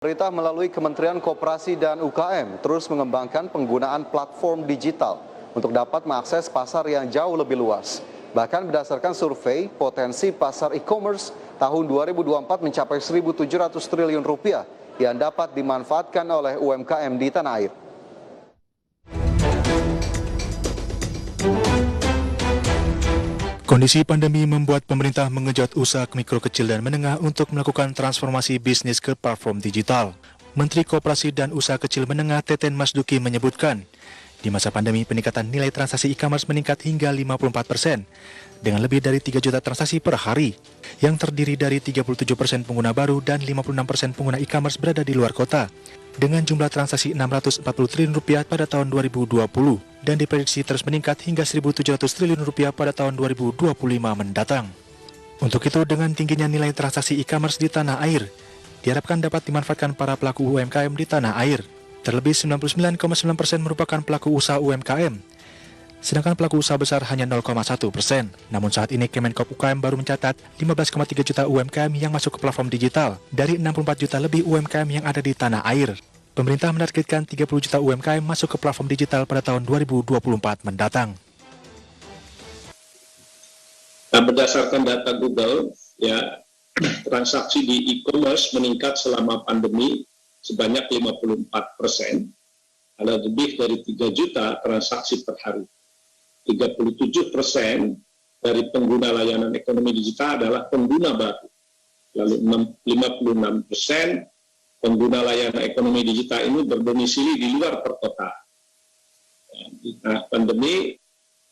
Pemerintah melalui Kementerian Koperasi dan UKM terus mengembangkan penggunaan platform digital untuk dapat mengakses pasar yang jauh lebih luas. Bahkan berdasarkan survei, potensi pasar e-commerce tahun 2024 mencapai 1.700 triliun rupiah yang dapat dimanfaatkan oleh UMKM di tanah air. Kondisi pandemi membuat pemerintah mengejut usaha mikro kecil dan menengah untuk melakukan transformasi bisnis ke platform digital. Menteri Koperasi dan Usaha Kecil Menengah Teten Masduki menyebutkan, di masa pandemi peningkatan nilai transaksi e-commerce meningkat hingga 54%, dengan lebih dari 3 juta transaksi per hari, yang terdiri dari 37% pengguna baru dan 56% pengguna e-commerce berada di luar kota, dengan jumlah transaksi 640 triliun rupiah pada tahun 2020 dan diprediksi terus meningkat hingga 1.700 triliun rupiah pada tahun 2025 mendatang. Untuk itu, dengan tingginya nilai transaksi e-commerce di tanah air, diharapkan dapat dimanfaatkan para pelaku UMKM di tanah air. Terlebih 99,9% merupakan pelaku usaha UMKM, sedangkan pelaku usaha besar hanya 0,1%. Namun saat ini Kemenkop UKM baru mencatat 15,3 juta UMKM yang masuk ke platform digital dari 64 juta lebih UMKM yang ada di tanah air. Pemerintah menargetkan 30 juta UMKM masuk ke platform digital pada tahun 2024 mendatang. Nah, berdasarkan data Google, transaksi di e-commerce meningkat selama pandemi sebanyak 54%, ada lebih dari 3 juta transaksi per hari. 37% dari pengguna layanan ekonomi digital adalah pengguna baru. Lalu 56% pengguna layanan ekonomi digital ini berdomisili di luar perkotaan. Nah, pandemi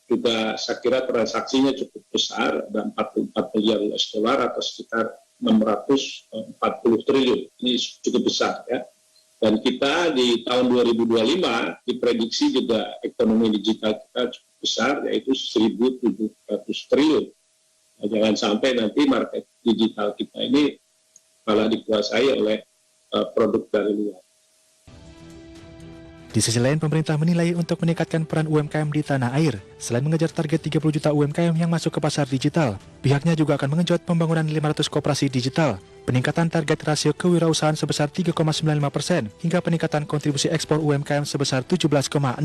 juga saya kira transaksinya cukup besar, ada 44 miliar US dollar atau sekitar 640 triliun. Ini cukup besar ya. Dan kita di tahun 2025 diprediksi juga ekonomi digital kita cukup besar, yaitu 1.700 triliun. Nah, jangan sampai nanti market digital kita ini malah dikuasai oleh produk dari luar. Di sisi lain, pemerintah menilai untuk meningkatkan peran UMKM di tanah air, selain mengejar target 30 juta UMKM yang masuk ke pasar digital, pihaknya juga akan mengenjot pembangunan 500 koperasi digital, peningkatan target rasio kewirausahaan sebesar 3,95%, hingga peningkatan kontribusi ekspor UMKM sebesar 17,6%.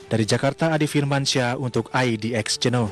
Dari Jakarta, Adi Firmansyah untuk IDX Channel.